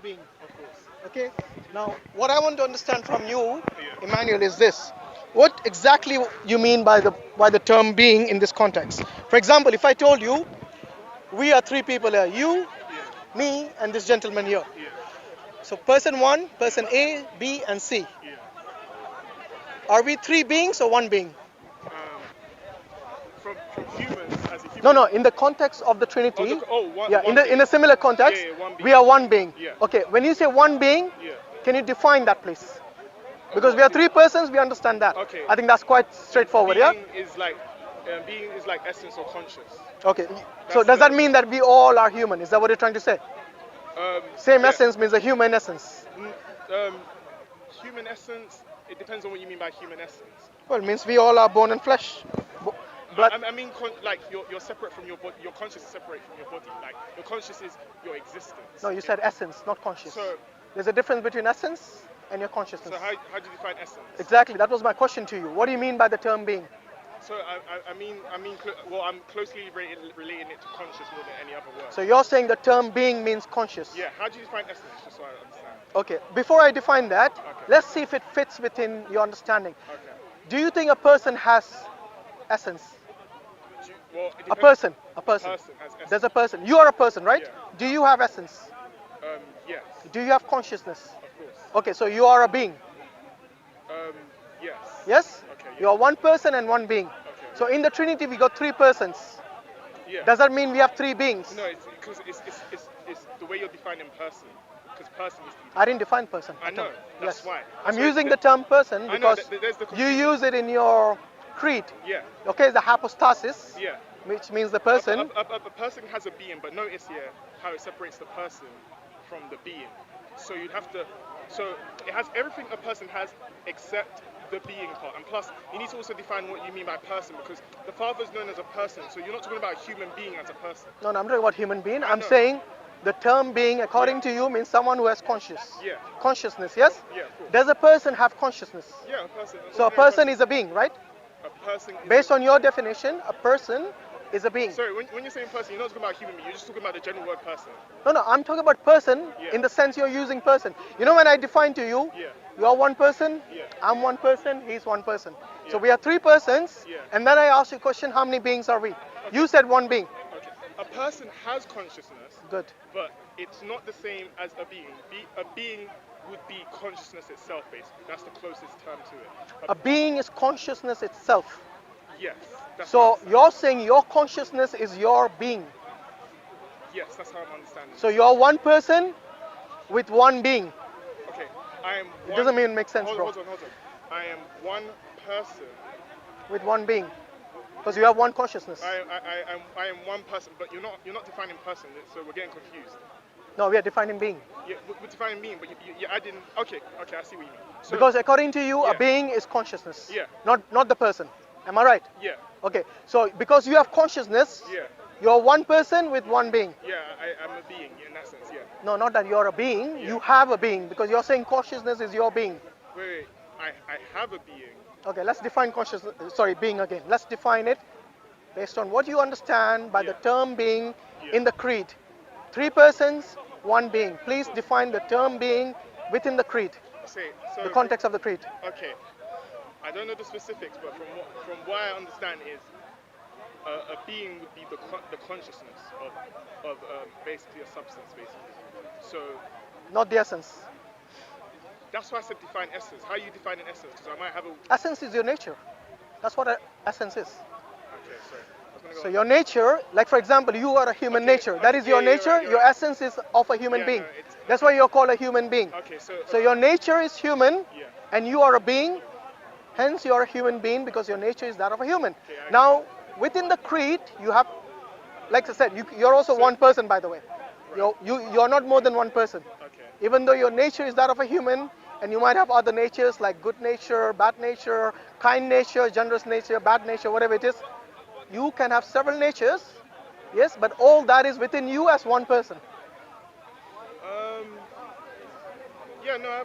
Being, of course. Okay. Now, what I want to understand from you, Emmanuel, is this: what exactly you mean by the term being in this context? For example, if I told you we are three people here, you, me, and this gentleman here. So, person one, person A, B, and C. Are we three beings or one being? From humans as a No, human. no. In the context of the Oh, Trinity, one in being. a similar context, Yeah, one being. we are one being. Yeah. Okay. When you say one being, Yeah. can you define that, please? Because we What are three persons, we understand that. Okay. I think that's quite straightforward, yeah? Being is like essence or conscious. Okay. So That's does that the mean that we all are human? Is that what you're trying to say? Same yeah. essence means a human essence. Human essence. It depends on what you mean by human essence. Well, it means we all are bone and flesh. Bo- Blood. I mean, like you're separate from your body. Your conscious is separate from your body. Like your conscious is your existence. No, you said essence, not conscious. So There's a difference between essence and your consciousness. so how do you define essence? Exactly. That was my question to you. What do you mean by the term being? So well, I'm closely relating it to conscious more than any other word. So you're saying the term being means conscious. Yeah, how do you define essence, just so I understand? Okay. Before I define that, Okay. let's see if it fits within your understanding. Okay. Do you think a person has essence? Well, it A depends. person. A person. Person has essence. There's a person. You are a person, right? Yeah. Do you have essence? Yes, Do you have consciousness? of course. Okay, so you are a being. Yes. Yes? Okay. You are one person and one being. Okay. So in the Trinity, we got three persons. Yeah. Does that mean we have three beings? No, it's because it's the way you're defining person. Because person is. I didn't define person. I know. That's Yes. why. I'm So using the term person I know, because there's the you confusion. use it in your creed. Yeah. Okay, the hypostasis, Yeah. which means the person. A person has a being, but notice here how it separates the person from the being. So you'd have to. So it has everything a person has except the being part. And plus, you need to also define what you mean by person, because the Father is known as a person. So you're not talking about a human being as a person. No, no, I'm talking about human being. I I'm know. saying the term being, according to you, means someone who has Yeah. consciousness. Yes. Yeah, of course. Does a person have consciousness? Yeah, a person. So a person is a being, right? A person. Based on your definition, a person is a being. Sorry, when you're saying person, you're not talking about human being. You're just talking about the general word person. No, no, I'm talking about person Yeah. in the sense you're using person. You know, when I define to you, Yeah. you're one person, Yeah. I'm one person, he's one person. So Yeah. we are three persons, Yeah. and then I asked you a question, how many beings are we? You said one being. Okay. A person has consciousness, Good. but it's not the same as a being. A being would be consciousness itself, basically. That's the closest term to it. A being is consciousness itself. Yes. That's So what I'm saying. you're saying your consciousness is your being. Yes, that's how I'm understanding. So you're one person with one being. Okay. I am. It doesn't even make sense, bro. Hold on. I am one person. With one being. Because you have one consciousness. I am one person, but you're not defining person, so we're getting confused. No, we are defining being. Yeah, we're defining being, but you're adding. Okay, I see what you mean. So, Because according to you, Yeah. a being is consciousness. Yeah. Not the person. Am I right? yeah, Okay. So because you have consciousness, yeah, you're one person with one being. yeah. I'm a being in that sense. Yeah. No, not that you're a being. Yeah. You have a being because you're saying consciousness is your being. Wait. I have a being. Okay, let's define consciousness. Sorry, being again. Let's define it based on what you understand by the Yeah. term being Yeah. in the creed. Three persons, one being. Please define the term being within the creed, Say so. the context of the creed. Okay. I don't know the specifics, but from what I understand is a being would be the consciousness of basically a substance, basically. So Not the essence. that's why I said define essence. How you define an essence? Because I might have a. Essence is your nature. That's what essence is. Okay, sorry. I was gonna go. So your nature, like for example, you are a human Okay, nature. That is your yeah, you're nature. right, you're Your right. essence is of a human Yeah, being. no, it's- That's why you're called a human being. Okay, So your nature is human, Yeah. and you are a being. Hence, you are a human being because your nature is that of a human. Okay, Now, within the creed, you have, like I said, you're also one person, by the way. You're not more than one person. Okay. Even though your nature is that of a human, and you might have other natures like good nature, bad nature, kind nature, generous nature, bad nature, whatever it is, you can have several natures, yes, but all that is within you as one person. Yeah, no,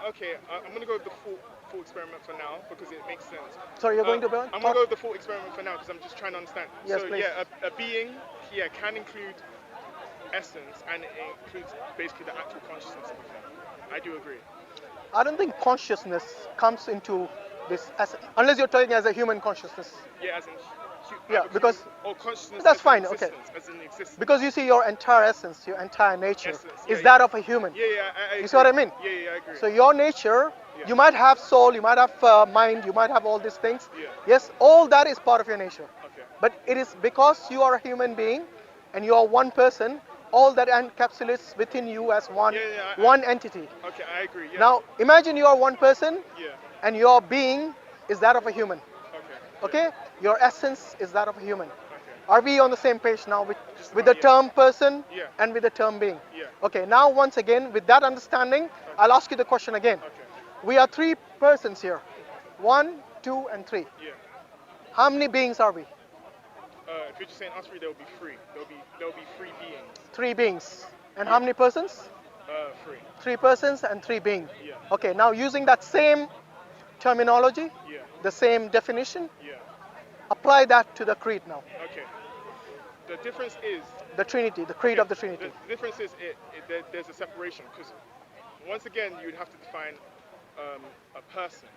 okay. I'm gonna go with the full experiment for now because it makes sense. Sorry, you're going to I'm gonna talk? go with the full experiment for now because I'm just trying to understand. Yes, So please. yeah, a being, yeah, can include essence and it includes basically the actual consciousness of the thing. I do agree. I don't think consciousness comes into this as unless you're talking as a human consciousness. Yeah, as in Yeah, either human because or consciousness that's fine. Okay, as in existence. because you see your entire essence, your entire nature Essence. Yeah, is yeah. that of a human. Yeah, yeah. I You see what agree. I mean? Yeah, yeah, I agree. So your nature, Yeah. you might have soul, you might have mind, you might have all these things. Yeah. Yes, all that is part of your nature. Okay. But it is because you are a human being and you are one person, all that encapsulates within you as one Yeah, yeah. one entity. Okay, I agree. Yeah. Now imagine you are one person Yeah. and your being is that of a human. Okay. Okay? Your essence is that of a human. Okay. Are we on the same page now Just with about, the yeah. term person Yeah. and with the term being? Yeah. Okay, now once again, with that understanding, I'll ask you the question again. Okay. We are three persons here. 1, 2, and 3. Yeah. How many beings are we? If you're just saying us three, there will be three. There'll be three beings. 3 beings. And how many persons? Three. 3 persons and 3 beings. Yeah. Okay, now using that same terminology, Yeah. the same definition, Yeah. apply that to the creed now. Okay. The difference is The Trinity, the creed okay, of the Trinity. The difference is there's a separation because once again you'd have to define a person.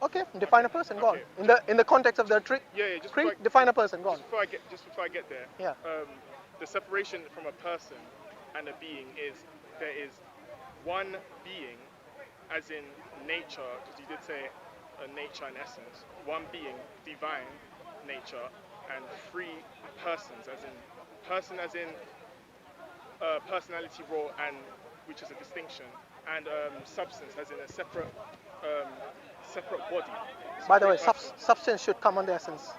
Okay, define a person, go on. Okay. In the context of the Yeah, yeah. Just creed, before define a person, go on. just before I get there. Yeah. The separation from a person and a being is there is one being, as in nature, because you did say nature and essence. One being, divine nature, and 3 persons, as in personality, role, and which is a distinction, and substance, as in a separate body. So By the 3 way, persons. substance should come under essence.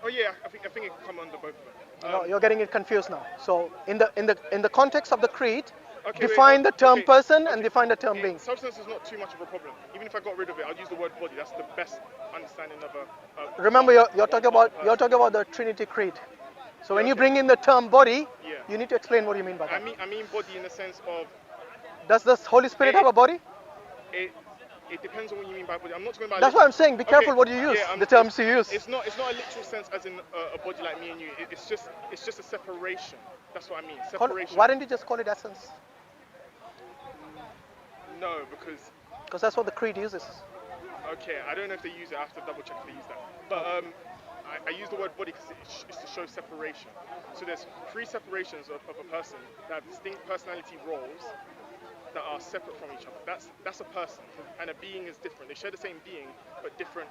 Oh yeah, I think it can come under both of them. No, you're getting it confused now. So in the context of the creed, Okay, define the term okay, person and define the term being. Substance is not too much of a problem. Even if I got rid of it, I'd use the word body. That's the best understanding of a Remember, you're talking about the Trinity creed. So when you bring in the term body, Yeah. you need to explain what you mean by that. I mean body in the sense of Does the Holy Spirit have a body? it depends on what you mean by body. I'm not talking about. That's what I'm saying. Be careful what you use. Yeah, The terms you use. It's not a literal sense as in a body like me and you. It's just a separation. That's what I mean. Separation. Why don't you just call it essence? No, because Because that's what the creed uses. okay, I don't know if they use it. I have to double check if they use that. But I use the word body because it's to show separation. So there's 3 separations of a person that have distinct personality roles that are separate from each other. That's a person, and a being is different. They share the same being, but different.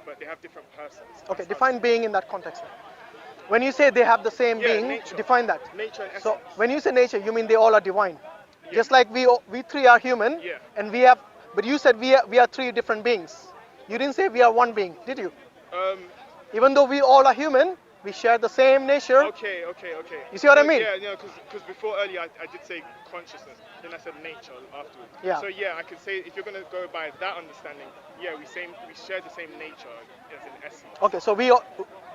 But they have different persons. Okay, define being in that context. Then. When you say they have the same Yeah, being, nature. define that. Nature and essence. So when you say nature, you mean they all are divine. Yeah. Just like we 3 are human, Yeah. and we have. But you said we are 3 different beings. You didn't say we are one being, did you? Even though we all are human, we share the same nature. Okay. You see what I mean? Yeah, because before earlier I did say consciousness, then I said nature afterwards. Yeah. So yeah, I could say if you're gonna go by that understanding, yeah, we share the same nature as in essence. Okay,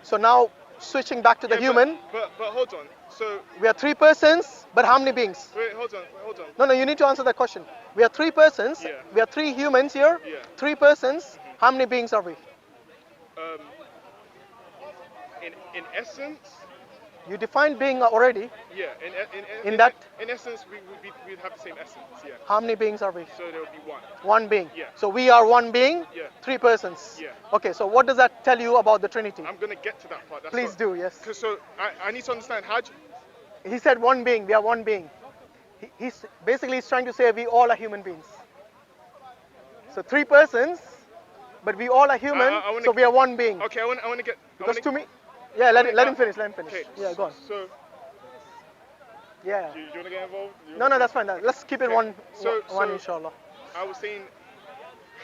so now switching back to the Yeah, human, But hold on. So we are 3 persons, but how many beings? wait, hold on. No, you need to answer that question. We are 3 persons. Yeah. We are 3 humans here. Yeah. 3 persons. How many beings are we? In essence, You defined being already. yeah. In essence, we'd have the same essence. Yeah. How many beings are we? So there would be one. 1 being. Yeah. So we are 1 being. Yeah. 3 persons. Yeah. Okay. So what does that tell you about the Trinity? I'm gonna get to that part. That's Please what, do. Yes. Cause so I need to understand how. He said 1 being. We are 1 being. He's trying to say we all are human beings. So 3 persons, but we all are human. So we are 1 being. Okay, I want to get. Because to me, yeah. Let him finish. Okay. Yeah. Go on. So Yeah. you want to get involved? No, that's fine. Let's keep it Okay. one, So- inshallah. I was saying,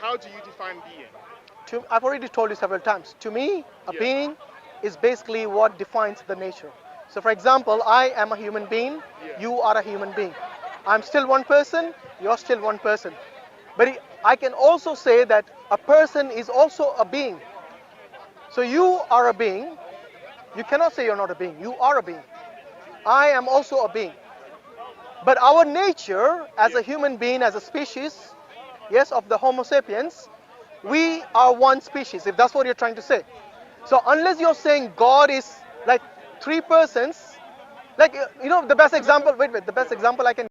how do you define being? I've already told you several times. To me, a Yeah. being is basically what defines the nature. So, for example, I am a human being. Yeah. You are a human being. I'm still one person. You're still one person. But I can also say that a person is also a being. So you are a being. You cannot say you're not a being. You are a being. I am also a being. But our nature as Yeah. a human being, as a species, yes, of the Homo sapiens, we are one species, if that's what you're trying to say. So unless you're saying God is like three persons, like the best example, wait, the best example I can